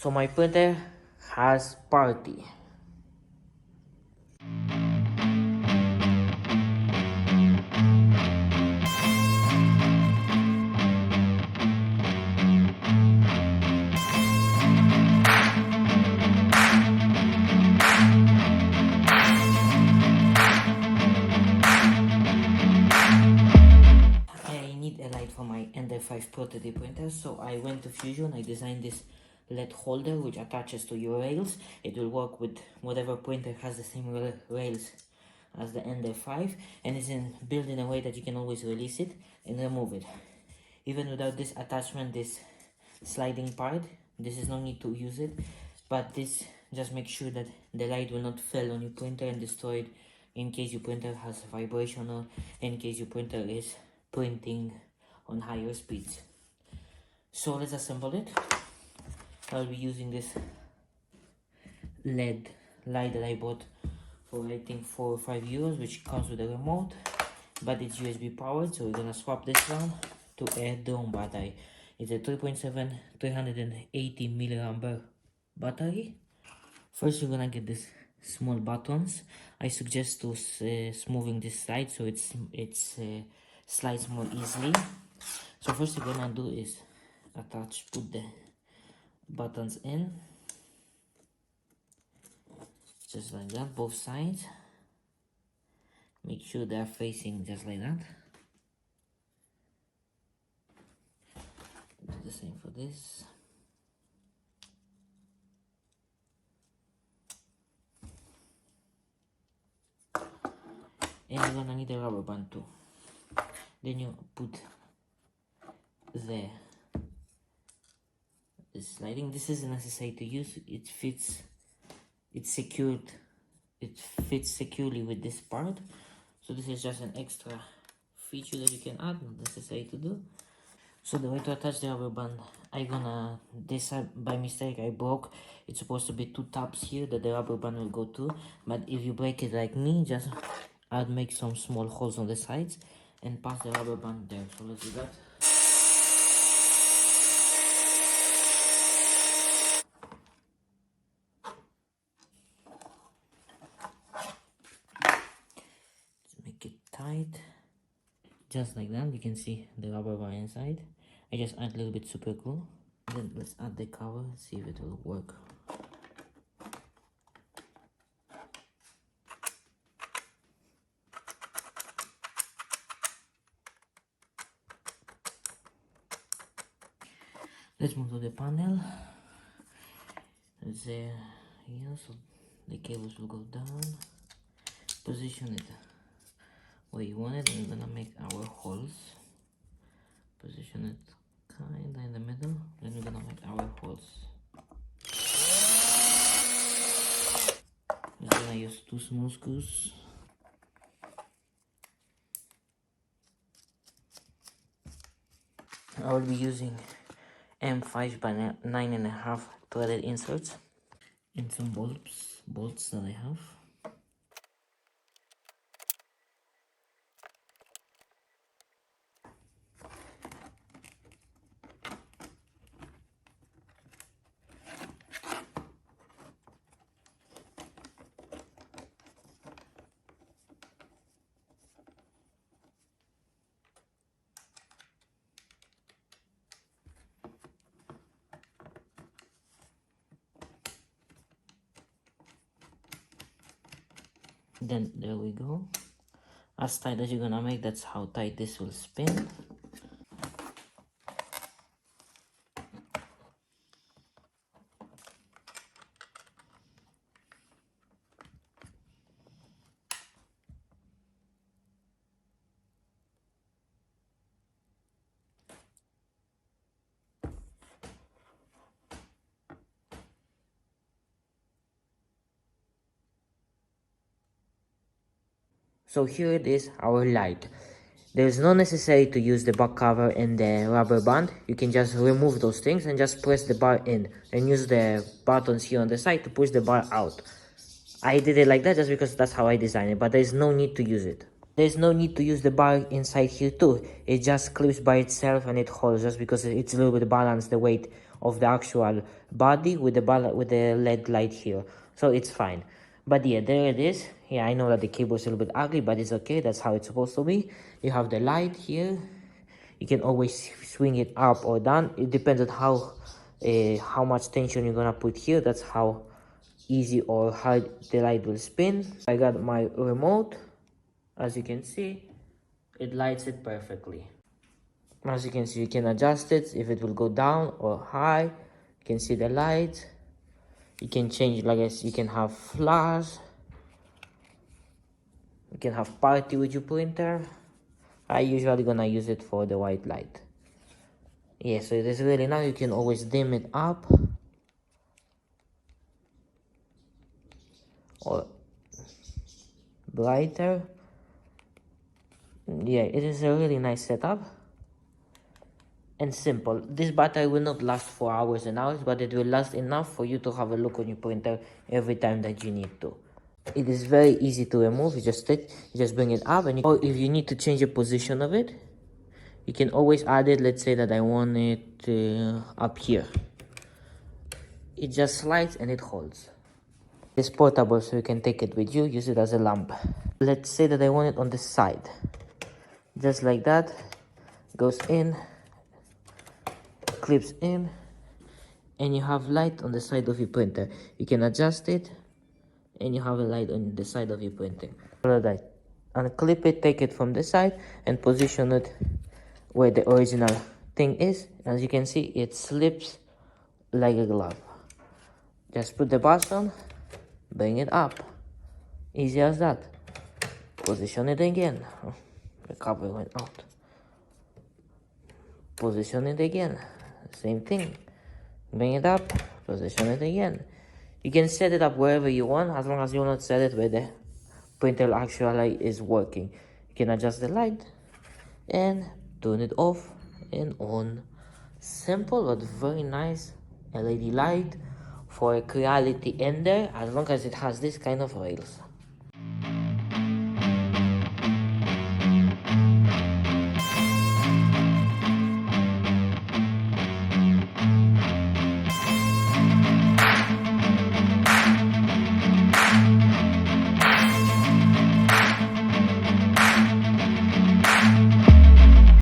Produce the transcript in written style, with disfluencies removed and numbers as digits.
So my printer has party. I need a light for my Ender 5 Pro 3D printer, so I went to Fusion. I designed this LED holder which attaches to your rails. It will work with whatever printer has the same rails as the Ender 5, and it's built in a way that you can always release it and remove it. Even without this attachment, this sliding part, this is no need to use it, but this just makes sure that the light will not fall on your printer and destroy it in case your printer has vibration or in case your printer is printing on higher speeds. So let's assemble it. I'll be using this LED light that I bought for I think 4 or 5 euros, which comes with a remote, but it's USB powered, so we're gonna swap this one to a drone battery. It's a 3.7 380 milliampere battery. First you're gonna get these small buttons. I suggest to smoothing this side so it slides more easily. So first you're gonna do is put the buttons in, just like that, both sides. Make sure they are facing just like that. Do the same for this. And you're gonna need a rubber band too. Then you put the sliding. This isn't necessary to use. It fits. It's secured. It fits securely with this part. So this is just an extra feature that you can add, not necessary to do. So the way to attach the rubber band, this by mistake I broke. It's supposed to be 2 tabs here that the rubber band will go to, but if you break it like me, just make some small holes on the sides and pass the rubber band there. So let's do that. Make it tight, just like that. You can see the rubber band inside. I just add a little bit super glue. Then let's add the cover, see if it will work. Let's move to the panel. It's here, so the cables will go down. Position it where you want it, and we're gonna make our holes. Position it kinda in the middle, then we're gonna make our holes. I'm gonna use 2 small screws. I will be using M5 by 9.5 threaded inserts and some bolts that I have. Then there we go. As tight as you're gonna make, that's how tight this will spin. So here it is, our light. There's no necessity to use the back cover and the rubber band. You can just remove those things and just press the bar in and use the buttons here on the side to push the bar out. I did it like that just because that's how I designed it, but there's no need to use it. There's no need to use the bar inside here too. It just clips by itself and it holds just because it's a little bit balanced the weight of the actual body with the LED light here, so it's fine. But yeah, there it is. Yeah, I know that the cable is a little bit ugly, but it's okay. That's how it's supposed to be. You have the light here. You can always swing it up or down. It depends on how much tension you're gonna put here. That's how easy or hard the light will spin. I got my remote. As you can see, it lights it perfectly. As you can see, you can adjust it if it will go down or high. You can see the light. You can change, like I said, you can have flash. You can have party with your printer. I usually gonna use it for the white light. Yeah, so it is really nice. You can always dim it up or brighter. Yeah, it is a really nice setup and simple. This battery will not last for hours and hours, but it will last enough for you to have a look on your printer every time that you need to. It is very easy to remove. You just bring it up, and or if you need to change the position of it, you can always add it. Let's say that I want it up here. It just slides and it holds. It's portable, so you can take it with you, use it as a lamp. Let's say that I want it on the side. Just like that, goes in, clips in, and you have light on the side of your printer. You can adjust it, and you have a light on the side of your printer. Follow that. Unclip it, take it from the side, and position it where the original thing is. As you can see, it slips like a glove. Just put the button, bring it up. Easy as that. Position it again. The cover went out. Position it again. Same thing. Bring it up. Position it again. You can set it up wherever you want, as long as you not set it where the printer actually is working. You can adjust the light and turn it off and on. Simple but very nice LED light for a Creality Ender, as long as it has this kind of rails.